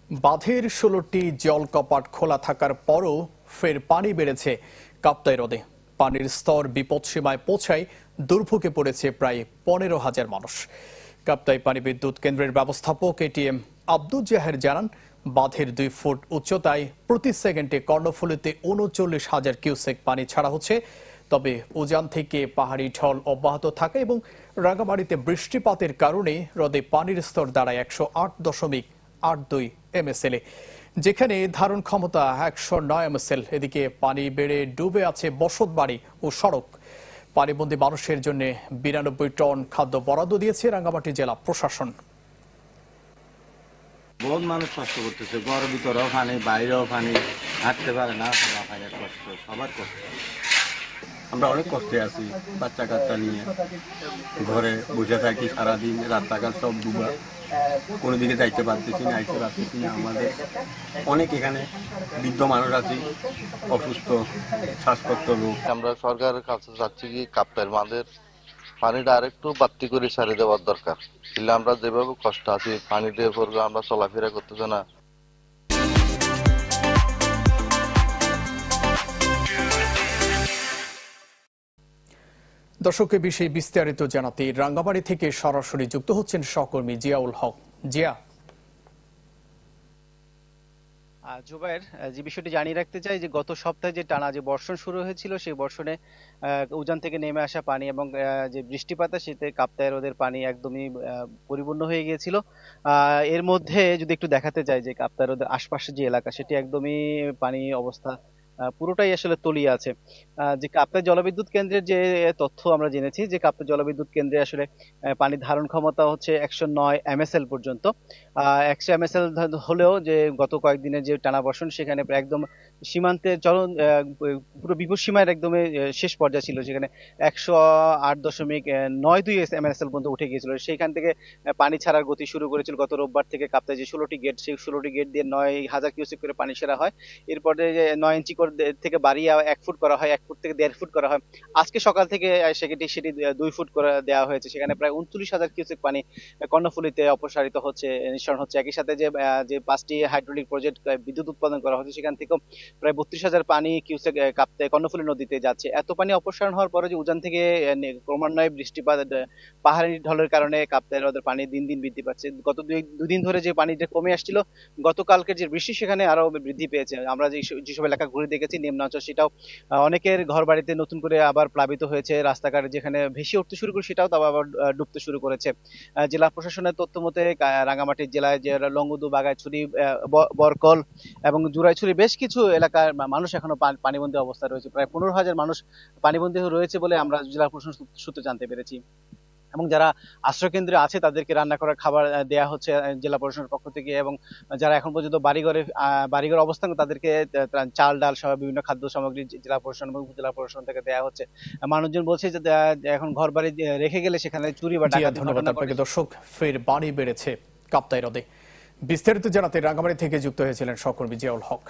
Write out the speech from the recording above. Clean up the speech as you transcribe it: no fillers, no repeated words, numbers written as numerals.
বাঁধের ১৬টি জল কপাট খোলা থাকার পরও ফের পানি বেড়েছে কাপ্তাই হ্রদে। পানির স্তর বিপদসীমায় পৌঁছায় দুর্ভোগে পড়েছে প্রায় ১৫,০০০ মানুষ। কাপ্তাই পানি বিদ্যুৎ কেন্দ্রের ব্যবস্থাপক এটিএম আব্দুল জাহের জানান, বাঁধের ২ ফুট উচ্চতায় প্রতি সেকেন্ডে কর্ণফুলীতে ৩৯,০০০ কিউসেক পানি ছাড়া হচ্ছে। তবে উজান থেকে পাহাড়ি ঢল অব্যাহত থাকে এবং রাঙ্গামাটিতে বৃষ্টিপাতের কারণে হ্রদে পানির স্তর দাঁড়ায় ১০৮.৮২ এমএসএল, যেখানে ধারণ ক্ষমতা ১০৯ এমএসএল। এদিকে পানি বেড়ে ডুবে আছে বসতবাড়ি ও সড়ক। পানিবন্দী মানুষের জন্য ৯২ টন খাদ্য বরাদ্দ দিয়েছে রাঙ্গামাটি জেলা প্রশাসন। বহুত মানুষ কষ্ট করতেছে, ঘরের ভিতরেও পানি, বাইরেও পানি, হাঁটতে পারে না, কষ্ট, সবার কষ্ট। আমরা অনেক কষ্টে আছি, বাচ্চা কাচ্চা নিয়ে ঘরে বসে থাকি সারাদিন, রাস্তাঘাট সব ডুবা, কোনো দিকে যাইতে পারতেছি না, আইতে পারতেছি না। আমাদের অনেক এখানে বৃদ্ধ মানুষ আছি, অসুস্থ, শ্বাসকষ্ট রোগ। আমরা সরকারের কাছে চাচ্ছি কি কাপ্তাই বাঁধের পানিটা আরেকটু বাড়তি করে সারি দেওয়ার দরকার। তাহলে আমরা যেভাবে কষ্ট আছি পানি দিয়ে পড়লে আমরা চলাফেরা করতেছি না। দর্শক, এ বিষয়ে বিস্তারিত জানাতে রাঙ্গামাটি থেকে সরাসরি যুক্ত হচ্ছেন সহকর্মী জিয়াউল হক। জিয়া। জুবায়ের, যে বিষয়টি জানিয়ে রাখতে চাই যে গত সপ্তাহে যে টানা যে বর্ষণ শুরু হয়েছিল, সেই বর্ষণে উজান থেকে নেমে আসা পানি এবং যে বৃষ্টিপাতে সেতে কাপ্তাই হ্রদের পানি একদমই পরিপূর্ণ হয়ে গিয়েছিল। এর মধ্যে যদি একটু দেখাতে চাই যে কাপ্তাই হ্রদের আশপাশে যে এলাকা, সেটি একদমই পানি অবস্থা পুরোটাই আসলে তলিয়ে আছে। যে কাপ্তাই জলবিদ্যুৎ কেন্দ্রের যে তথ্য আমরা জেনেছি, যে কাপ্তাই জলবিদ্যুৎ কেন্দ্রে আসলে পানির ধারণ ক্ষমতা হচ্ছে ১০৯ এমএসএল পর্যন্ত। ১০০ এমএসএল হলেও যে গত কয়েকদিনের যে টানা বর্ষণ, সেখানে প্রায় একদম সীমান্তের পুরো বিপদ সীমার একদমই শেষ পর্যায়ে ছিল, সেখানে ১০৮.৯২ এমএসএল পর্যন্ত উঠে গিয়েছিল। সেইখান থেকে পানি ছাড়ার গতি শুরু করেছিল গত রোববার থেকে। কাপ্তাই যে ১৬টি গেট, সেই ১৬টি গেট দিয়ে ৯,০০০ কিউসেক করে পানি ছাড়া হয়। এরপরে যে ৯ ইঞ্চি থেকে বাড়িয়ে ১ ফুট করা হয়, ১ ফুট থেকে ১.৫ ফুট করা হয়। আজকে সকাল থেকে সেটি ২ ফুট করে দেওয়া হয়েছে। সেখানে প্রায় ৩৯,০০০ কিউসেক পানি কর্ণফুলীতে অপসারিত হচ্ছে, নিঃসরণ হচ্ছে। একই সাথে যে ৫টি হাইড্রোলিক প্রজেক্ট বিদ্যুৎ উৎপাদন করা হচ্ছে, সেখান থেকেও প্রায় ৩২,০০০ পানি কিউসেক কাপ্তাই কর্ণফুলী নদীতে যাচ্ছে। এত পানি অপসারণ হওয়ার পরে যে উজান থেকে ক্রমান্বয়ে বৃষ্টিপাত, পাহাড়ি ঢলের কারণে কাপ্তাই হ্রদের পানি দিন দিন বৃদ্ধি পাচ্ছে। গত দুদিন ধরে যে পানিটা কমে আসছিল, গতকালকের যে বৃষ্টি, সেখানে আরো বৃদ্ধি পেয়েছে। আমরা যেসব এলাকা ঘুরে দেখেছি নিম্নাঞ্চল, সেটাও অনেকের ঘর বাড়িতে নতুন করে আবার প্লাবিত হয়েছে। রাস্তাঘাট যেখানে ভেসে উঠতে শুরু করে, সেটাও তো আবার ডুবতে শুরু করেছে। জেলা প্রশাসনের তথ্য মতে রাঙ্গামাটি জেলায় যে লংগদু, বাগাইছড়ি, বরকল এবং জুরাইছড়ি বেশ কিছু এলাকার মানুষ এখনো পানিবন্দী অবস্থায় রয়েছে। প্রায় ১৫,০০০ মানুষ পানিবন্দী রয়েছে বলে আমরা জেলা প্রশাসন সূত্রে জানতে পেরেছি। এবং যারা আশ্রয় কেন্দ্রে আছে, তাদেরকে রান্না করা খাবার দেয়া হচ্ছে জেলা প্রশাসনের পক্ষ থেকে। এবং যারা এখন পর্যন্ত বাড়িঘরে অবস্থান, তাদেরকে চাল, ডাল সহ বিভিন্ন খাদ্য সামগ্রী জেলা প্রশাসন এবং উপজেলা প্রশাসন থেকে দেয়া হচ্ছে। মানুষজন বলছে যে এখন ঘর বাড়ি রেখে গেলে সেখানে চুরি বা ডাকাতি। ধন্যবাদ আপনাকে। দর্শক, ফের পানি বেড়েছে কাপ্তাই হ্রদে। বিস্তারিত জানাতে রাঙ্গামাটি থেকে যুক্ত হয়েছিলেন সহকর্মী জিয়াউল হক।